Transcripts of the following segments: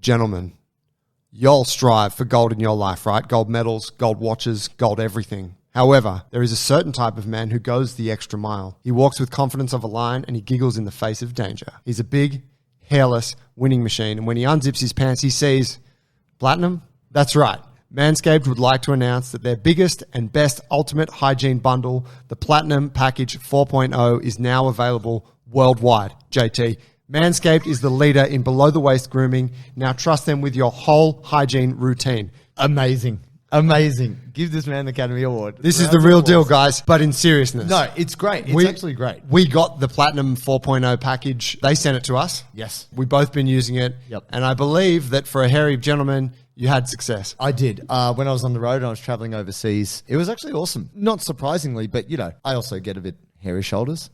Gentlemen, y'all strive for gold in your life, right? Gold medals, gold watches, gold everything. However, there is a certain type of man who goes the extra mile. He walks with confidence of a lion and he giggles in the face of danger. He's a big, hairless winning machine, and when he unzips his pants, he sees platinum. That's right. Manscaped would like to announce that their biggest and best ultimate hygiene bundle, the Platinum Package 4.0, is now available worldwide. JT, Manscaped is the leader in below-the-waist grooming. Now trust them with your whole hygiene routine. Amazing. Amazing. Give this man the Academy Award. This is the real deal, guys, but in seriousness. No, it's great. It's actually great. We got the Platinum 4.0 package. They sent it to us. Yes. We've both been using it. Yep. And I believe that for a hairy gentleman, you had success. I did. When I was on the road and I was traveling overseas, it was actually awesome. Not surprisingly, but, I also get a bit hairy shoulders,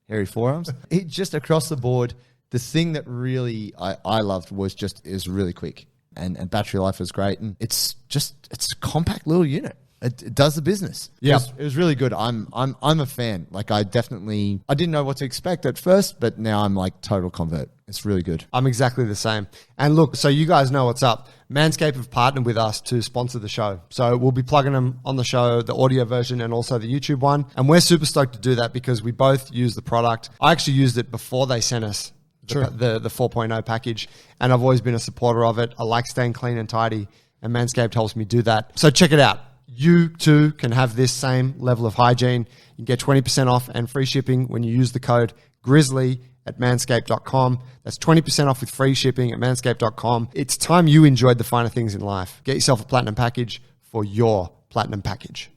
hairy forearms. It just across the board, the thing that really I loved was is really quick. And battery life was great. And it's a compact little unit. It does the business. Yeah. It was really good. I'm a fan. Like I didn't know what to expect at first, but now I'm like total convert. It's really good. I'm exactly the same. And look, so you guys know what's up. Manscaped have partnered with us to sponsor the show. So we'll be plugging them on the show, the audio version and also the YouTube one. And we're super stoked to do that because we both use the product. I actually used it before they sent us the 4.0 package, and I've always been a supporter of it. I like staying clean and tidy, and Manscaped helps me do that. So check it out. You too can have this same level of hygiene. You can get 20% off and free shipping when you use the code GRIZZLY at manscaped.com. That's 20% off with free shipping at manscaped.com. It's time you enjoyed the finer things in life. Get yourself a platinum package for your platinum package.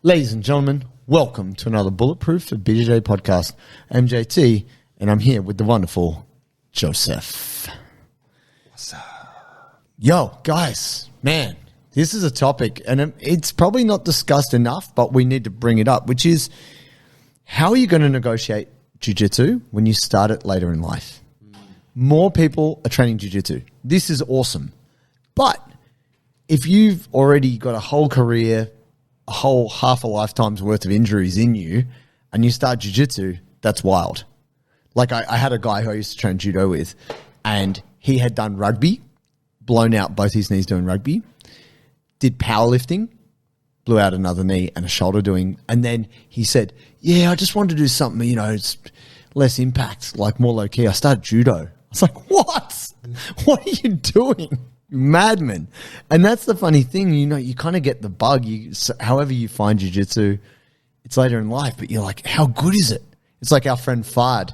Ladies and gentlemen, welcome to another Bulletproof for BJJ podcast. I'm JT, and I'm here with the wonderful Joseph. What's up? Yo, guys, man, this is a topic, and it's probably not discussed enough, but we need to bring it up, which is how are you going to negotiate jiu-jitsu when you start it later in life? More people are training jiu-jitsu. This is awesome. But if you've already got a whole career, a whole half a lifetime's worth of injuries in you, and you start jiu-jitsu, that's wild. Like I had a guy who I used to train judo with, and he had done rugby, blown out both his knees doing rugby, did powerlifting, blew out another knee and a shoulder doing, and then he said, I just wanted to do something, it's less impact, like more low key. I started judo. I was like, what? What are you doing? Madman. And that's the funny thing, you kind of get the bug. However you find jiu-jitsu, it's later in life, but you're like, how good is it? It's like our friend Fard,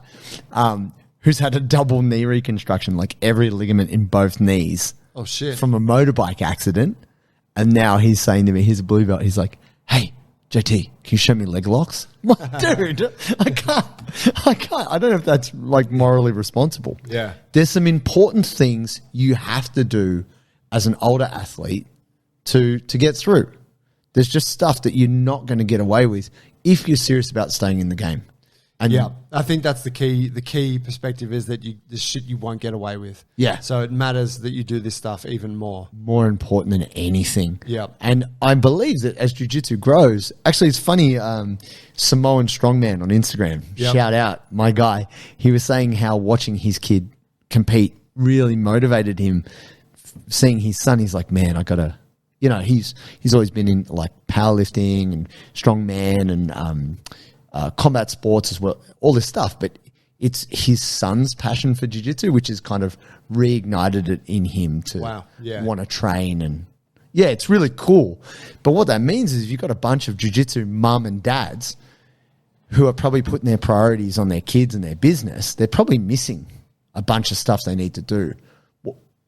who's had a double knee reconstruction, like every ligament in both knees. Oh, shit. From a motorbike accident. And now he's saying to me, he's a blue belt. He's like, hey, JT, can you show me leg locks? I'm like, dude, I can't. I don't know if that's like morally responsible. Yeah. There's some important things you have to do as an older athlete to get through. There's just stuff that you're not going to get away with if you're serious about staying in the game. And yeah, I think that's the key. The key perspective is that the shit you won't get away with. Yeah. So it matters that you do this stuff even more. More important than anything. Yeah. And I believe that as jiu-jitsu grows, actually it's funny, Samoan Strongman on Instagram, shout out, my guy, he was saying how watching his kid compete really motivated him. Seeing his son, he's like, man, I gotta, he's always been in like powerlifting and strongman and combat sports as well, all this stuff, but it's his son's passion for jiu-jitsu, which has kind of reignited it in him to want to train. And yeah, it's really cool. But what that means is you've got a bunch of jiu-jitsu mum and dads who are probably putting their priorities on their kids and their business. They're probably missing a bunch of stuff they need to do.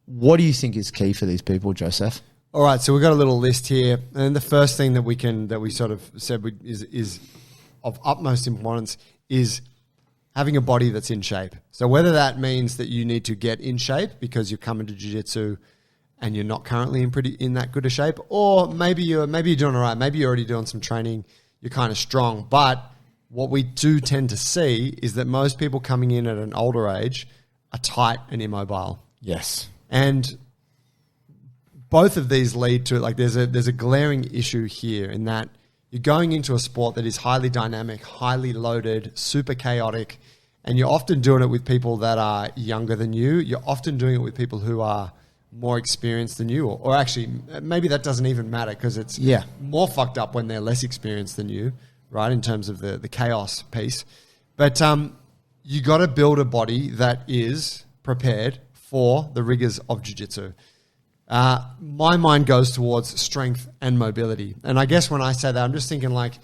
What do you think is key for these people, Joseph? All right, so we've got a little list here, and the first thing that we sort of said is of utmost importance is having a body that's in shape. So whether that means that you need to get in shape because you're coming to jiu-jitsu and you're not currently in that good a shape, or maybe you're doing all right, maybe you're already doing some training, you're kind of strong. But what we do tend to see is that most people coming in at an older age are tight and immobile. Yes. And both of these lead to, like, there's a glaring issue here in that you're going into a sport that is highly dynamic, highly loaded, super chaotic, And you're often doing it with people that are younger than you. You're often doing it with people who are more experienced than you. Or actually, maybe that doesn't even matter because it's more fucked up when they're less experienced than you, right, in terms of the chaos piece. But you got to build a body that is prepared for the rigors of jiu-jitsu. My mind goes towards strength and mobility. And I guess when I say that, I'm just thinking like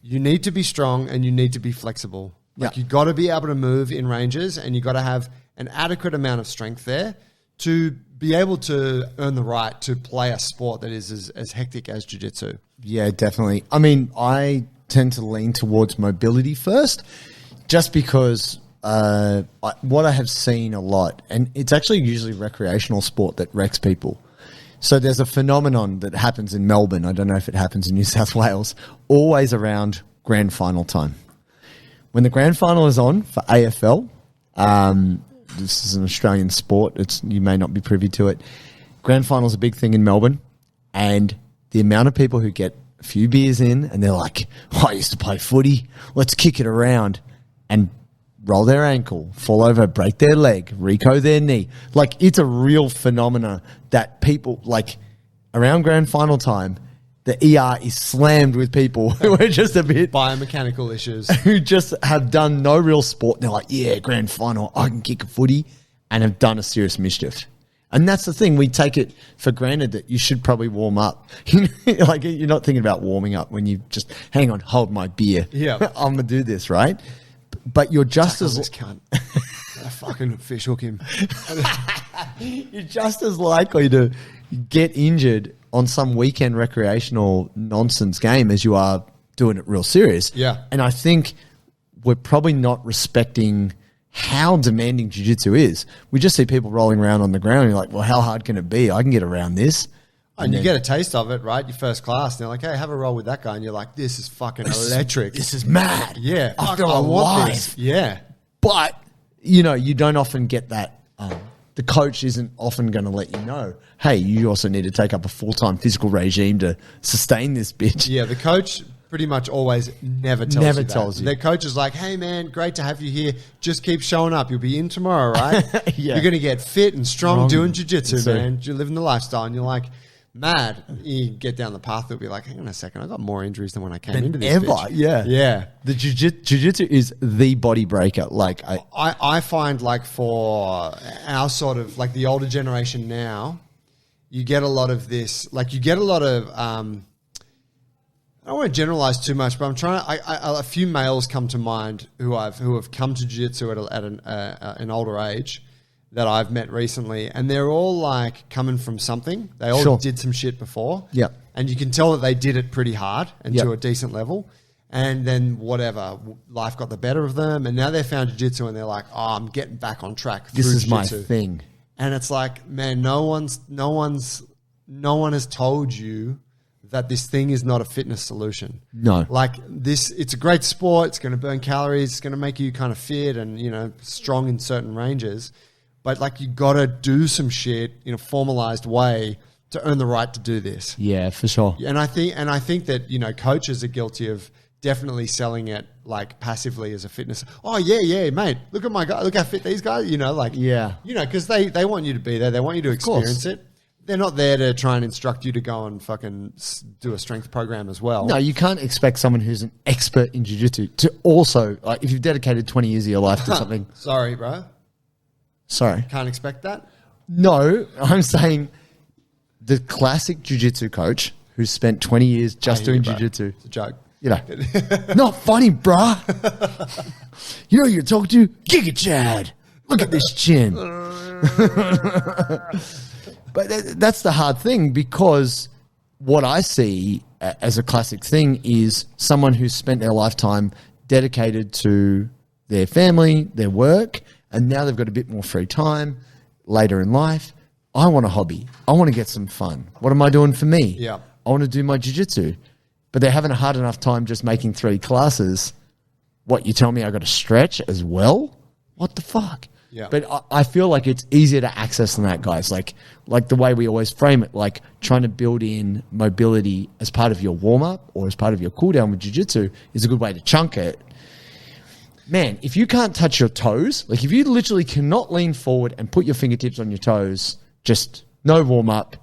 you need to be strong and you need to be flexible. Like you got to be able to move in ranges and you got to have an adequate amount of strength there to be able to earn the right to play a sport that is as hectic as jiu-jitsu. Yeah, definitely. I mean, I tend to lean towards mobility first just because what I have seen a lot, and it's actually usually recreational sport that wrecks people. So there's a phenomenon that happens in Melbourne. I don't know if it happens in New South Wales, always around grand final time. When the grand final is on for AFL, this is an Australian sport. You may not be privy to it. Grand final is a big thing in Melbourne, and the amount of people who get a few beers in and they're like, I used to play footy. Let's kick it around, and roll their ankle, fall over, break their leg, Rico their knee. Like, it's a real phenomena that people, like, around grand final time, the ER is slammed with people who are just a bit... biomechanical issues. Who just have done no real sport. They're like, yeah, grand final, I can kick a footy, and have done a serious mischief. And that's the thing. We take it for granted that you should probably warm up. Like, you're not thinking about warming up when you just, hang on, hold my beer. Yeah. I'm going to do this, right? But you're just as... this cunt. I fucking fish hook him. You're just as likely to get injured on some weekend recreational nonsense game as you are doing it real serious. Yeah. And I think we're probably not respecting how demanding jiu-jitsu is. We just see people rolling around on the ground and you're like, well, how hard can it be? I can get around this. And you get a taste of it, right? Your first class. And they're like, hey, have a roll with that guy. And you're like, this is fucking electric. This is mad. Yeah. I feel alive. This. Yeah. But, you know, you don't often get that. The coach isn't often going to let you know, hey, you also need to take up a full-time physical regime to sustain this bitch. Yeah, the coach pretty much always never tells you. The coach is like, hey, man, great to have you here. Just keep showing up. You'll be in tomorrow, right? Yeah. You're going to get fit and strong doing jiu-jitsu, man. You're living the lifestyle. And you're like, mad. You get down the path, they'll be like, hang on a second, I got more injuries than when I came into this bitch. Yeah. The jiu-jitsu is the body breaker. Like I find like for our sort of like the older generation now, you get a lot of this, like you get a lot of, I don't want to generalize too much, but I'm trying to, a few males come to mind who have come to jiu-jitsu at an older age that I've met recently, and they're all like coming from something. They all did some shit before. Yep. And you can tell that they did it pretty hard and to a decent level. And then whatever, life got the better of them, and now they found jiu-jitsu and they're like, oh, I'm getting back on track. This is jiu-jitsu. my thing. And it's like, man, no one has told you that this thing is not a fitness solution. No. Like this, it's a great sport. It's going to burn calories. It's going to make you kind of fit and, you know, strong in certain ranges. But like you got to do some shit in a formalized way to earn the right to do this. Yeah, for sure. And I think that, you know, coaches are guilty of definitely selling it like passively as a fitness. Oh yeah, mate. Look at my guy. Look how fit these guys. You know, like you know, because they want you to be there. They want you to experience it. They're not there to try and instruct you to go and fucking do a strength program as well. No, you can't expect someone who's an expert in jiu-jitsu to also, like, if you've dedicated 20 years of your life to something. Sorry, bro. Sorry. Can't expect that? No, I'm saying the classic jiu-jitsu coach who's spent 20 years just doing jiu-jitsu. It's a joke. You know, not funny, bruh. You know who you're talking to? Giga Chad. Look at this chin. But that's the hard thing, because what I see as a classic thing is someone who's spent their lifetime dedicated to their family, their work, and now they've got a bit more free time later in life. I want a hobby. I want to get some fun. What am I doing for me? Yeah. I want to do my jiu-jitsu. But they're having a hard enough time just making 3 classes. What, you tell me I got to stretch as well? What the fuck? Yeah. But I feel like it's easier to access than that, guys. Like the way we always frame it, like trying to build in mobility as part of your warm-up or as part of your cool-down with jiu-jitsu is a good way to chunk it. man, if you can't touch your toes, like if you literally cannot lean forward and put your fingertips on your toes, just no warm up,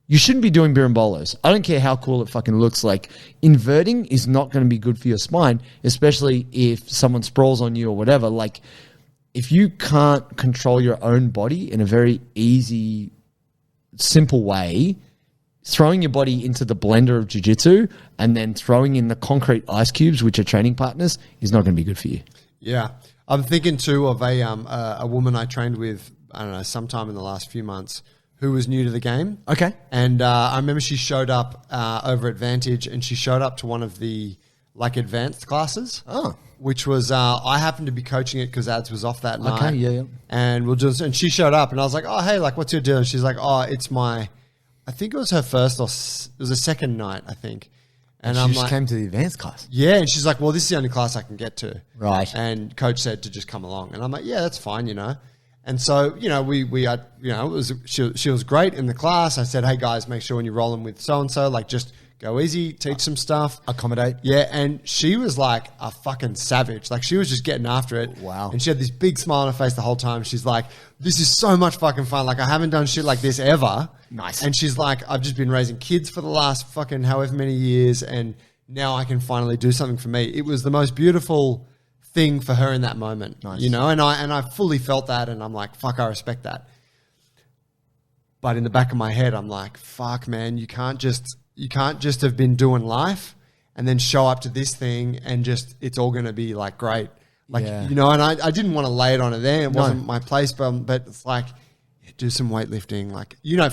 you shouldn't be doing birimbolos. I don't care how cool it fucking looks. Like, inverting is not going to be good for your spine, especially if someone sprawls on you or whatever. Like, if you can't control your own body in a very easy, simple way, throwing your body into the blender of jiu-jitsu and then throwing in the concrete ice cubes, which are training partners, is not going to be good for you. Yeah. I'm thinking too of a woman I trained with, I don't know, sometime in the last few months, who was new to the game. Okay. And I remember she showed up over Advantage, and she showed up to one of the like advanced classes. Oh. Which was, I happened to be coaching it because Ads was off that night. Okay, yeah. And and she showed up, and I was like, oh, hey, like, what's your deal? And she's like, oh, it's I think it was her first, or it was a second night, I think. And she I'm just like, came to the advanced class. yeah. And she's like, well, this is the only class I can get to. Right. And coach said to just come along. And I'm like, yeah, that's fine, you know. And so, you know, she was great in the class. I said, hey guys, make sure when you're rolling with so-and-so, like just go easy, teach some stuff. Accommodate. Yeah. And she was like a fucking savage. Like she was just getting after it. Wow. And she had this big smile on her face the whole time. She's like, this is so much fucking fun. Like I haven't done shit like this ever. Nice. And she's like, I've just been raising kids for the last fucking however many years. And now I can finally do something for me. It was the most beautiful thing for her in that moment, nice. You know, and I fully felt that, and I'm like, fuck, I respect that. But in the back of my head, I'm like, fuck, man, you can't just have been doing life and then show up to this thing and just it's all going to be like great, like you know. And I didn't want to lay it on her there. It wasn't my place, but it's like, do some weightlifting, like you know.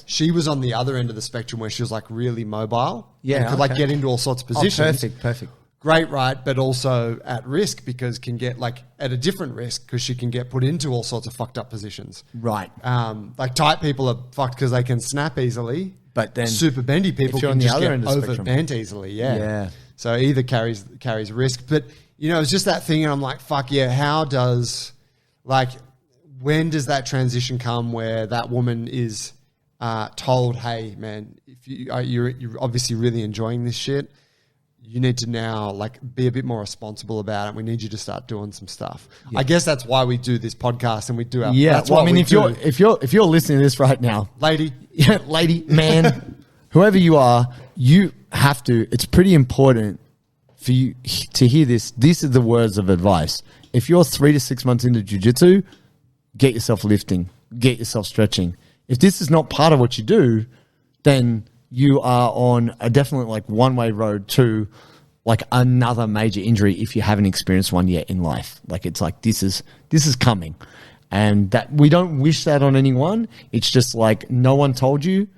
She was on the other end of the spectrum where she was like really mobile, and could like get into all sorts of positions. Perfect. Great, right, but also at risk because can get like at a different risk because she can get put into all sorts of fucked up positions. Right. Like tight people are fucked because they can snap easily, but then super bendy people can just get over bent easily. Yeah. So either carries risk, but you know, it's just that thing, and I'm like, fuck yeah. When does that transition come where that woman is told, hey man, if you're obviously really enjoying this shit, you need to now like be a bit more responsible about it. We need you to start doing some stuff. Yeah. I guess that's why we do this podcast and we do our. Yeah. Well, I mean, if you're listening to this right now, lady, man, whoever you are, you have to. It's pretty important for you to hear this. These are the words of advice. If you're 3 to 6 months into jiu-jitsu, get yourself lifting, get yourself stretching. If this is not part of what you do, then you are on a definitely like one-way road to like another major injury if you haven't experienced one yet in life. Like it's like this is coming, and that we don't wish that on anyone. It's just like no one told you,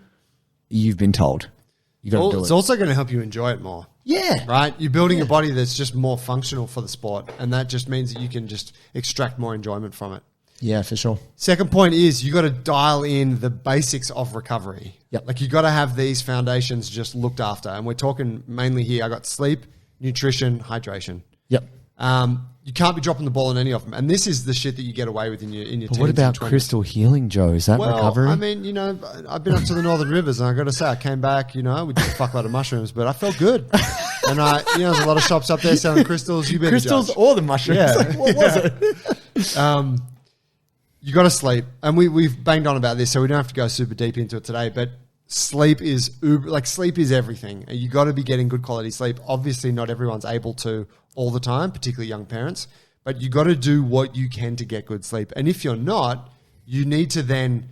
you've been told. You got to do it. It's also going to help you enjoy it more. Yeah, right. You're building a body that's just more functional for the sport, and that just means that you can just extract more enjoyment from it. Yeah, for sure. Second point is you got to dial in the basics of recovery. Yep. Like you got to have these foundations just looked after. And we're talking mainly here, I got sleep, nutrition, hydration. Yep. You can't be dropping the ball on any of them. And this is the shit that you get away with in your But what about crystal healing, Joe? Is that recovery? I mean, you know, I've been up to the Northern Rivers and I got to say, I came back, you know, we did a fuckload of mushrooms, but I felt good. And there's a lot of shops up there selling crystals. You better crystals judge. Or the mushrooms. Yeah. Like, what was it? You got to sleep, and we've banged on about this, so we don't have to go super deep into it today. But sleep is sleep is everything. You got to be getting good quality sleep. Obviously, not everyone's able to all the time, particularly young parents. But you got to do what you can to get good sleep. And if you're not, you need to then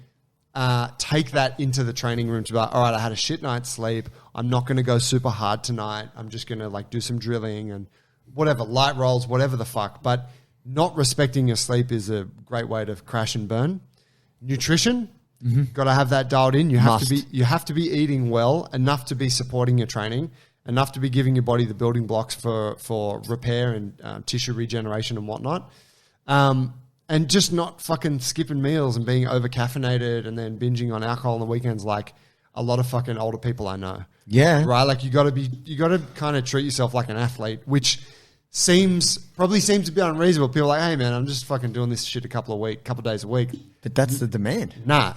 take that into the training room to be like, all right, I had a shit night's sleep. I'm not going to go super hard tonight. I'm just going to like do some drilling and whatever, light rolls, whatever the fuck. But not respecting your sleep is a great way to crash and burn. Nutrition, got to have that dialed in. You have to be eating well, enough to be supporting your training, enough to be giving your body the building blocks for repair and tissue regeneration and whatnot. And just not fucking skipping meals and being over caffeinated and then binging on alcohol on the weekends like a lot of fucking older people I know. Yeah. Right? Like you got to kind of treat yourself like an athlete, which probably seems to be unreasonable. People are like, hey man, I'm just fucking doing this shit a couple of days a week. But that's the demand. Nah.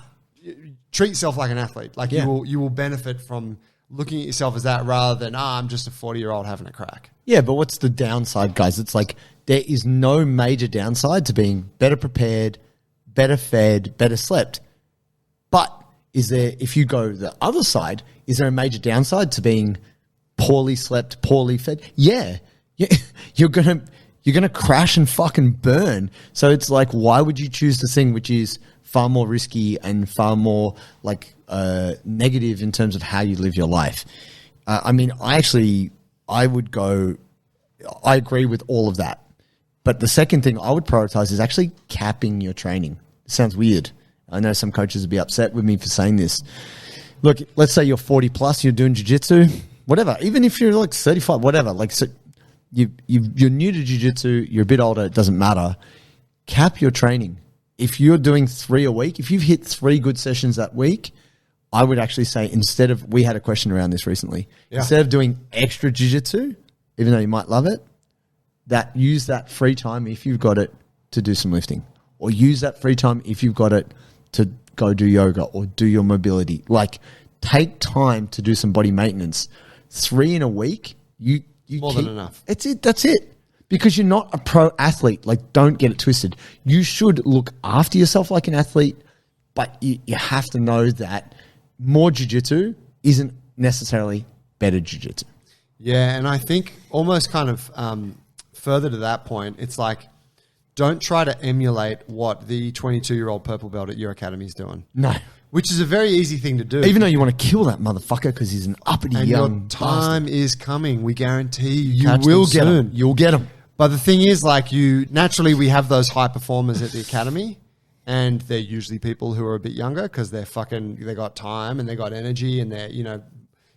Treat yourself like an athlete. Like you will benefit from looking at yourself as that rather than, I'm just a 40-year-old having a crack. Yeah, but what's the downside, guys? It's like there is no major downside to being better prepared, better fed, better slept. But is there, if you go the other side, is there a major downside to being poorly slept, poorly fed? Yeah. You're gonna crash and fucking burn. So it's like, why would you choose the thing which is far more risky and far more negative in terms of how you live your life? I mean, I would go, I agree with all of that. But the second thing I would prioritize is actually capping your training. It sounds weird. I know some coaches would be upset with me for saying this. Look, let's say you're 40 plus, you're doing jiu-jitsu, whatever. Even if you're like 35, whatever. Like, so you're new to jiu-jitsu, you're a bit older, it doesn't matter. Cap your training. If you're doing 3 a week, if you've hit 3 good sessions that week, I would actually say instead of, we had a question around this recently, instead of doing extra jiu-jitsu, even though you might love it, that use that free time if you've got it to do some lifting, or use that free time if you've got it to go do yoga or do your mobility. Like, take time to do some body maintenance. 3 in a week, you more than enough. That's it. Because you're not a pro athlete. Like, don't get it twisted. You should look after yourself like an athlete, but you have to know that more jiu-jitsu isn't necessarily better jiu-jitsu. Yeah, and I think almost kind of further to that point, it's like, don't try to emulate what the 22-year-old purple belt at your academy is doing. No. Which is a very easy thing to do. Even though you want to kill that motherfucker because he's an uppity and young your time bastard. is coming. We guarantee you will get soon. him. You'll get him. But the thing is, like, naturally we have those high performers at the academy, and they're usually people who are a bit younger because they got time and they got energy, and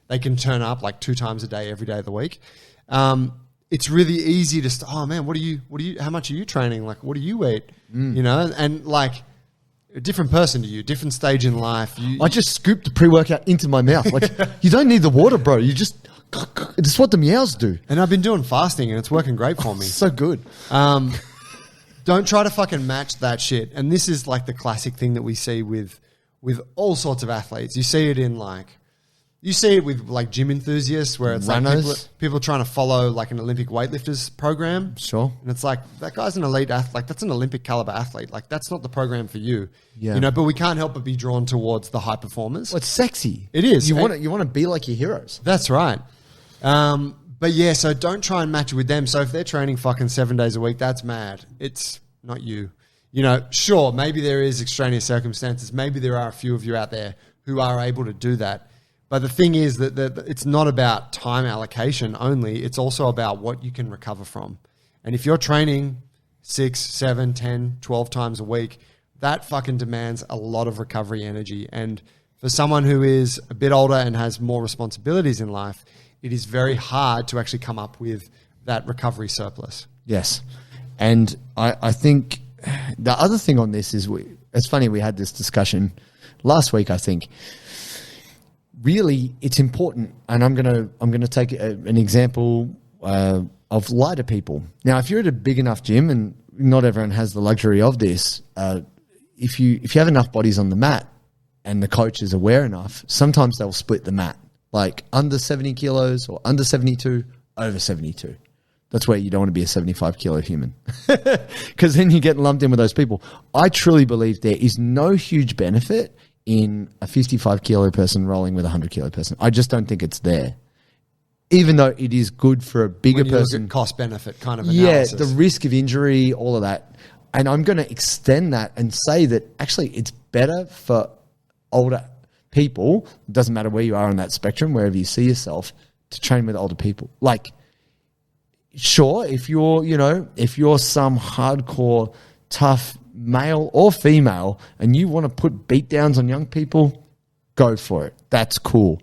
they can turn up like 2 times a day every day of the week. It's really easy to oh man, how much are you training? Like, what do you eat? And like, a different person to you, different stage in life. I just scooped the pre-workout into my mouth. Like, you don't need the water, bro. It's what the meows do. And I've been doing fasting and it's working great for me. So good. Don't try to fucking match that shit. And this is like the classic thing that we see with all sorts of athletes. You see it with like gym enthusiasts where it's runners. like people trying to follow like an Olympic weightlifters program. Sure. And it's like, that guy's an elite athlete. Like, that's an Olympic caliber athlete. Like, that's not the program for you. Yeah. But we can't help but be drawn towards the high performers. Well, it's sexy. It is. You want to be like your heroes. That's right. But yeah, so don't try and match it with them. So if they're training fucking 7 days a week, that's mad. It's not you. Sure, maybe there is extraneous circumstances. Maybe there are a few of you out there who are able to do that. But the thing is that it's not about time allocation only. It's also about what you can recover from. And if you're training 6, 7, 10, 12 times a week, that fucking demands a lot of recovery energy. And for someone who is a bit older and has more responsibilities in life, it is very hard to actually come up with that recovery surplus. Yes. And I think the other thing on this is, it's funny, we had this discussion last week, I think. Really, it's important, and I'm gonna take an example of lighter people. Now, if you're at a big enough gym, and not everyone has the luxury of this, if you have enough bodies on the mat, and the coach is aware enough, sometimes they'll split the mat, like under 70 kilos or under 72, over 72. That's where you don't want to be a 75 kilo human, because then you get lumped in with those people. I truly believe there is no huge benefit in a 55 kilo person rolling with a 100 kilo person. I just don't think it's there. Even though it is good for a bigger person. Look at cost benefit kind of analysis. Yeah, the risk of injury, all of that. And I'm going to extend that and say that actually it's better for older people, it doesn't matter where you are on that spectrum, wherever you see yourself, to train with older people. Like, sure, if you're some hardcore, tough male or female, and you want to put beat downs on young people, go for it. That's cool.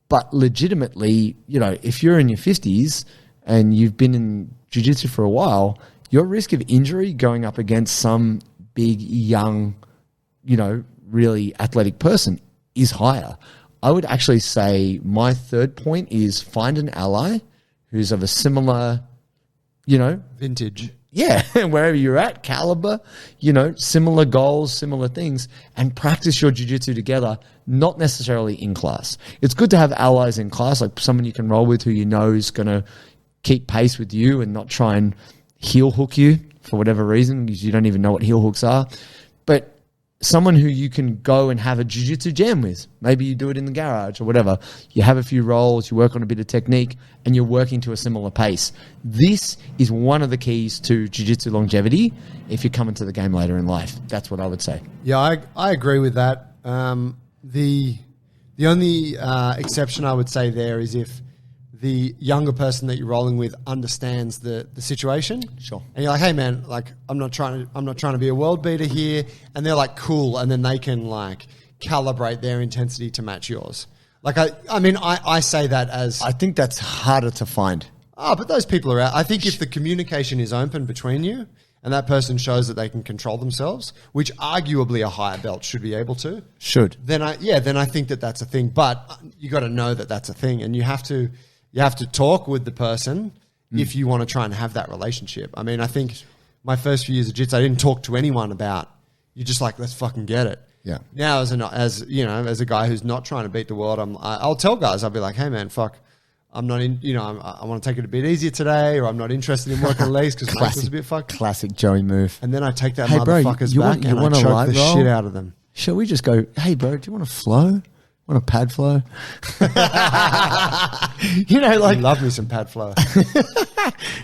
But legitimately, if you're in your 50s and you've been in jiu-jitsu for a while, your risk of injury going up against some big, young, really athletic person is higher. I would actually say my third point is find an ally who's of a similar, vintage. Yeah, wherever you're at, caliber, similar goals, similar things, and practice your jiu-jitsu together, not necessarily in class. It's good to have allies in class, like someone you can roll with who is going to keep pace with you and not try and heel hook you for whatever reason, because you don't even know what heel hooks are. But someone who you can go and have a jiu-jitsu jam with. Maybe you do it in the garage or whatever. You have a few rolls, you work on a bit of technique, and you're working to a similar pace. This is one of the keys to jiu-jitsu longevity if you're coming to the game later in life. That's what I would say. Yeah, I agree with that. The only exception I would say there is if the younger person that you're rolling with understands the situation. Sure. And you're like, hey man, like I'm not trying to be a world beater here. And they're like, cool. And then they can like calibrate their intensity to match yours. Like, I say that as... I think that's harder to find. Oh, but those people are out. I think if the communication is open between you and that person shows that they can control themselves, which arguably a higher belt should be able to. Should. Then I think that that's a thing. But you got to know that that's a thing. And you have to talk with the person if you want to try and have that relationship. I mean, I think my first few years of Jiu-Jitsu, I didn't talk to anyone about, you're just like, let's fucking get it. Yeah. Now, as a guy who's not trying to beat the world, I'll tell guys, I'll be like, hey man, fuck, I'm not in, I want to take it a bit easier today, or I'm not interested in working legs because my ankle's a bit fucked. Classic Joey move. And then I take that hey, motherfucker's bro, back and I choke the shit out of them. Shall we just go, hey bro, do you want to flow? Want a pad flow? I love me some pad flow.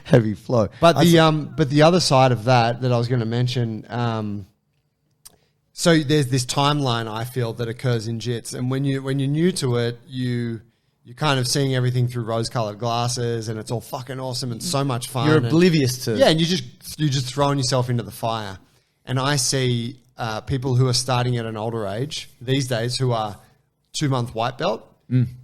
Heavy flow. But the other side of that I was going to mention, so there's this timeline I feel that occurs in jits, and when you're new to it, you're kind of seeing everything through rose-colored glasses, and it's all fucking awesome and so much fun. You're oblivious to and you're just throwing yourself into the fire. And I see people who are starting at an older age these days who are 2-month white belt.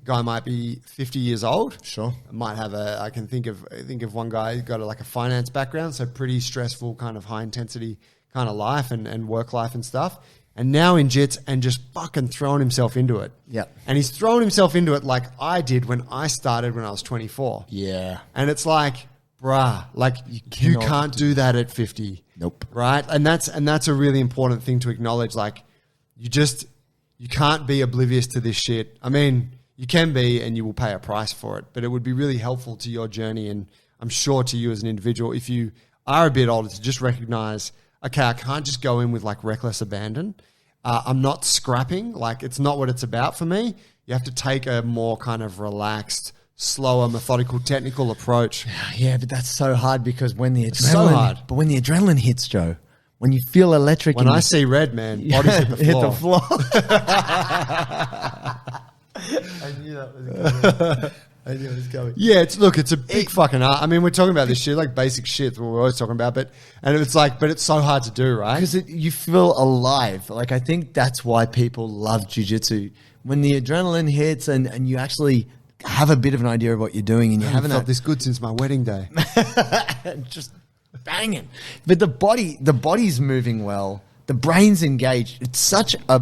Guy might be 50 years old. Sure. Might have I can think of one guy who got a finance background, so pretty stressful, kind of high intensity kind of life and work life and stuff. And now in jits and just fucking throwing himself into it. Yeah. And he's throwing himself into it like I did when I started when I was 24. Yeah. And it's like, bruh, like you can't do that at 50. Nope. Right? And that's a really important thing to acknowledge. Like you can't be oblivious to this shit. I mean, you can be and you will pay a price for it, but it would be really helpful to your journey, and I'm sure to you as an individual, if you are a bit older, to just recognize, okay, I can't just go in with like reckless abandon. I'm not scrapping. Like it's not what it's about for me. You have to take a more kind of relaxed, slower, methodical, technical approach. Yeah, but that's so hard because when the adrenaline, so hard. But when the adrenaline hits, Joe, when you feel electric, when I see red, man, bodies hit the floor. Hit the floor. I knew that was coming. I knew it was coming. Yeah, it's a big fucking art. I mean, we're talking about this shit, like basic shit that we're always talking about, but it's so hard to do, right? Because you feel alive. Like, I think that's why people love jiu-jitsu. When the adrenaline hits and you actually have a bit of an idea of what you're doing, and you haven't felt this good since my wedding day. Just banging. But the body's moving well. The brain's engaged. It's such a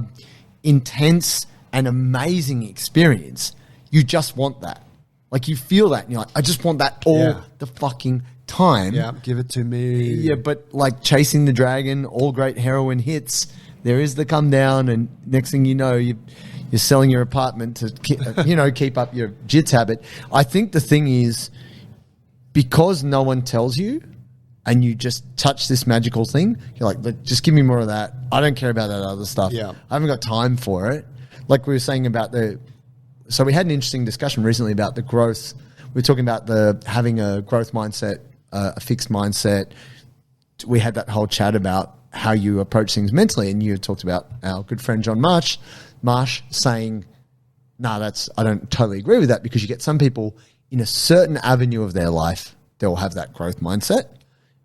intense and amazing experience. You just want that. Like you feel that and you're like, I just want that all the fucking time. Yeah, give it to me. Yeah, but like chasing the dragon, all great heroin hits. There is the come down, and next thing you know, you're selling your apartment to keep up your jits habit. I think the thing is, because no one tells you, and you just touch this magical thing, you're like, just give me more of that. I don't care about that other stuff. Yeah. I haven't got time for it. Like we were saying about so we had an interesting discussion recently about the growth. We were talking about having a growth mindset, a fixed mindset. We had that whole chat about how you approach things mentally, and you talked about our good friend John Marsh saying, I don't totally agree with that, because you get some people in a certain avenue of their life, they'll have that growth mindset,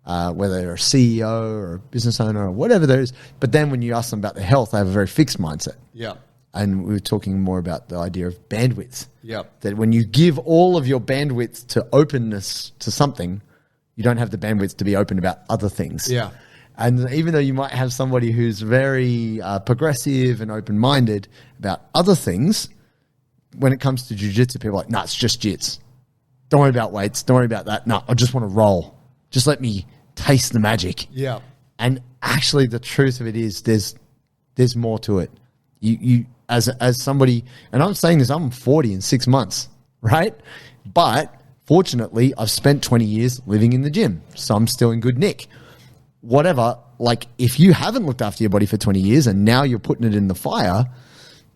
whether they're a CEO or a business owner or whatever there is. But then when you ask them about their health, they have a very fixed mindset. Yeah. And we were talking more about the idea of bandwidth. Yep. That when you give all of your bandwidth to openness to something, you don't have the bandwidth to be open about other things. Yeah. And even though you might have somebody who's very progressive and open-minded about other things, when it comes to jiu-jitsu, people are like, it's just jits. Don't worry about weights. Don't worry about that. I just want to roll. Just let me taste the magic. Yeah. And actually the truth of it is there's more to it. You as somebody, and I'm saying this, I'm 40 in 6 months, right? But Fortunately, I've spent 20 years living in the gym, so I'm still in good nick. Whatever, like if you haven't looked after your body for 20 years and now you're putting it in the fire,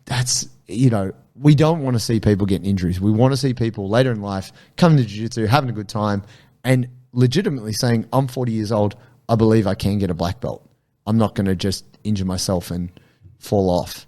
that's, you know, we don't want to see people getting injuries. We want to see people later in life coming to jiu-jitsu, having a good time, and legitimately saying, I'm 40 years old, I believe I can get a black belt. I'm not going to just injure myself and fall off.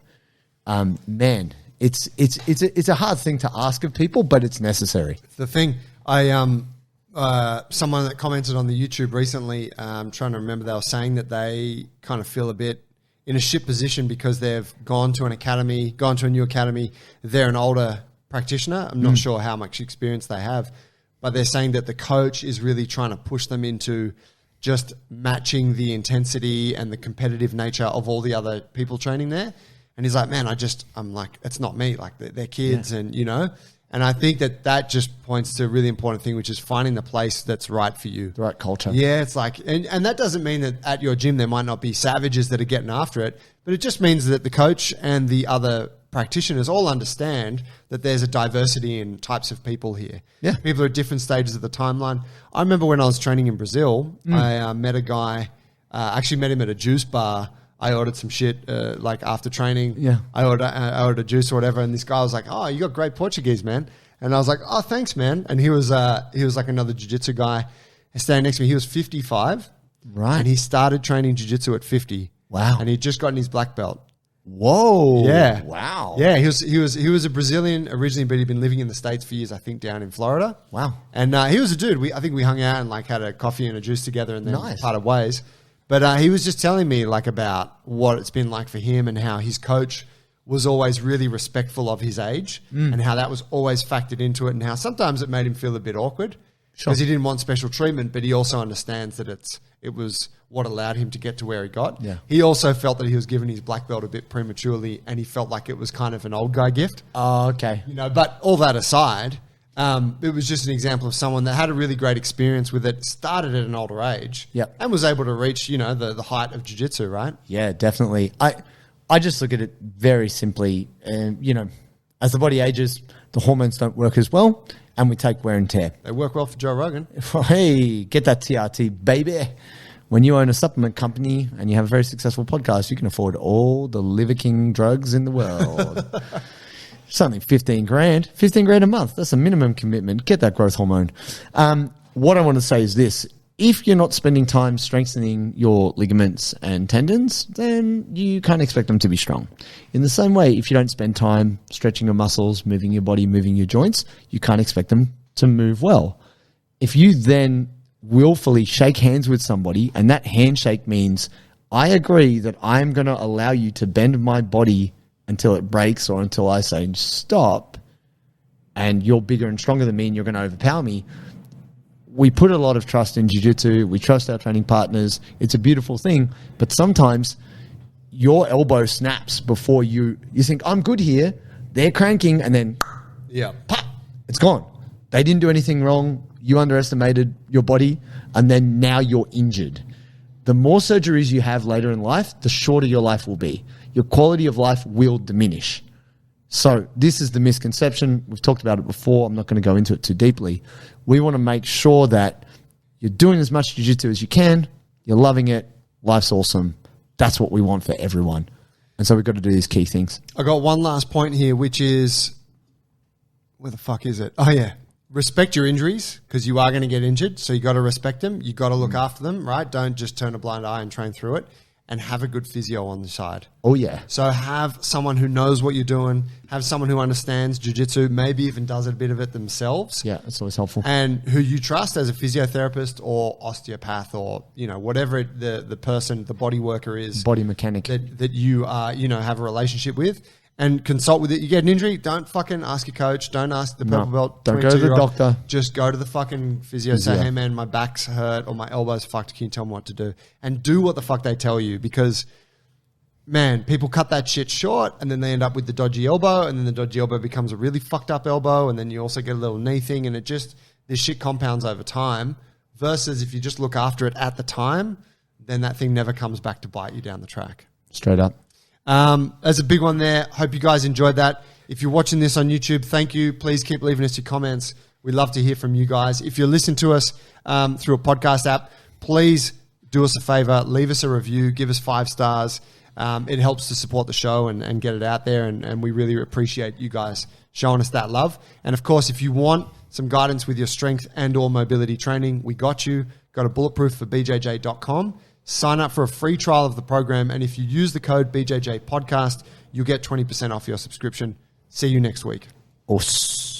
Man, it's a hard thing to ask of people, but it's necessary. The thing, someone that commented on the YouTube recently, I'm trying to remember, they were saying that they kind of feel a bit in a shit position because they've gone to a new academy. They're an older practitioner. I'm not sure how much experience they have, but they're saying that the coach is really trying to push them into just matching the intensity and the competitive nature of all the other people training there. And he's like, man, I'm like, it's not me. Like they're kids and, you know, and I think that just points to a really important thing, which is finding the place that's right for you. The right culture. Yeah, it's like, and that doesn't mean that at your gym there might not be savages that are getting after it, but it just means that the coach and the other practitioners all understand that there's a diversity in types of people here. Yeah. People are at different stages of the timeline. I remember when I was training in Brazil, I met a guy, actually met him at a juice bar. I ordered some shit like after training. Yeah. I ordered a juice or whatever, and this guy was like, "Oh, you got great Portuguese, man." And I was like, "Oh, thanks, man." And he was like another jiu-jitsu guy standing next to me. He was 55, right? And he started training jiu-jitsu at 50. Wow! And he'd just gotten his black belt. Whoa! Yeah! Wow! Yeah, he was a Brazilian originally, but he'd been living in the States for years. I think down in Florida. Wow! And he was a dude. I think we hung out and like had a coffee and a juice together, and then parted ways. But he was just telling me like about what it's been like for him and how his coach was always really respectful of his age and how that was always factored into it, and how sometimes it made him feel a bit awkward because he didn't want special treatment, but he also understands that it was what allowed him to get to where he got. Yeah. He also felt that he was given his black belt a bit prematurely, and he felt like it was kind of an old guy gift. Oh, okay. You know, but all that aside, it was just an example of someone that had a really great experience with it, started at an older age, and was able to reach, you know, the height of jiu-jitsu, right? Yeah, definitely. I just look at it very simply, and you know, as the body ages, the hormones don't work as well, and we take wear and tear. They work well for Joe Rogan. Hey, get that TRT, baby. When you own a supplement company and you have a very successful podcast, you can afford all the Liver King drugs in the world. Something 15 grand a month. That's a minimum commitment. Get that growth hormone. What I want to say is this. If you're not spending time strengthening your ligaments and tendons, then you can't expect them to be strong. In the same way, if you don't spend time stretching your muscles, moving your body, moving your joints, you can't expect them to move well. If you then willfully shake hands with somebody, and that handshake means, I agree that I'm going to allow you to bend my body until it breaks or until I say stop, and you're bigger and stronger than me and you're going to overpower me. We put a lot of trust in jiu-jitsu. We trust our training partners. It's a beautiful thing. But sometimes your elbow snaps before you think, I'm good here. They're cranking, and then pop, it's gone. They didn't do anything wrong. You underestimated your body, and then now you're injured. The more surgeries you have later in life, the shorter your life will be. Your quality of life will diminish. So this is the misconception. We've talked about it before. I'm not going to go into it too deeply. We want to make sure that you're doing as much jiu-jitsu as you can. You're loving it. Life's awesome. That's what we want for everyone. And so we've got to do these key things. I got one last point here, which is, where the fuck is it? Oh, yeah. Respect your injuries, because you are going to get injured. So you got to respect them. You got to look after them, right? Don't just turn a blind eye and train through it. And have a good physio on the side. Oh, yeah. So have someone who knows what you're doing, have someone who understands jiu-jitsu, maybe even does a bit of it themselves. Yeah, that's always helpful. And who you trust as a physiotherapist or osteopath or, you know, whatever the person, the body worker is. Body mechanic. That you, have a relationship with. And consult with it. You get an injury, don't fucking ask your coach. Don't ask the purple belt. Don't go to the doctor. Just go to the fucking physio. Say, hey man, my back's hurt or my elbow's fucked. Can you tell me what to do? And do what the fuck they tell you, because, man, people cut that shit short and then they end up with the dodgy elbow, and then the dodgy elbow becomes a really fucked up elbow, and then you also get a little knee thing, and this shit compounds over time. Versus if you just look after it at the time, then that thing never comes back to bite you down the track. Straight up. There's a big one there. Hope you guys enjoyed that. If you're watching this on YouTube, thank you. Please keep leaving us your comments. We love to hear from you guys. If you're listening to us through a podcast app, please do us a favor, leave us a review, give us 5 stars. It helps to support the show and get it out there, and we really appreciate you guys showing us that love. And of course, if you want some guidance with your strength and or mobility training, we got you. Go to bulletproof4bjj.com, sign up for a free trial of the program, and if you use the code BJJ Podcast, you'll get 20% off your subscription. See you next week. Awesome.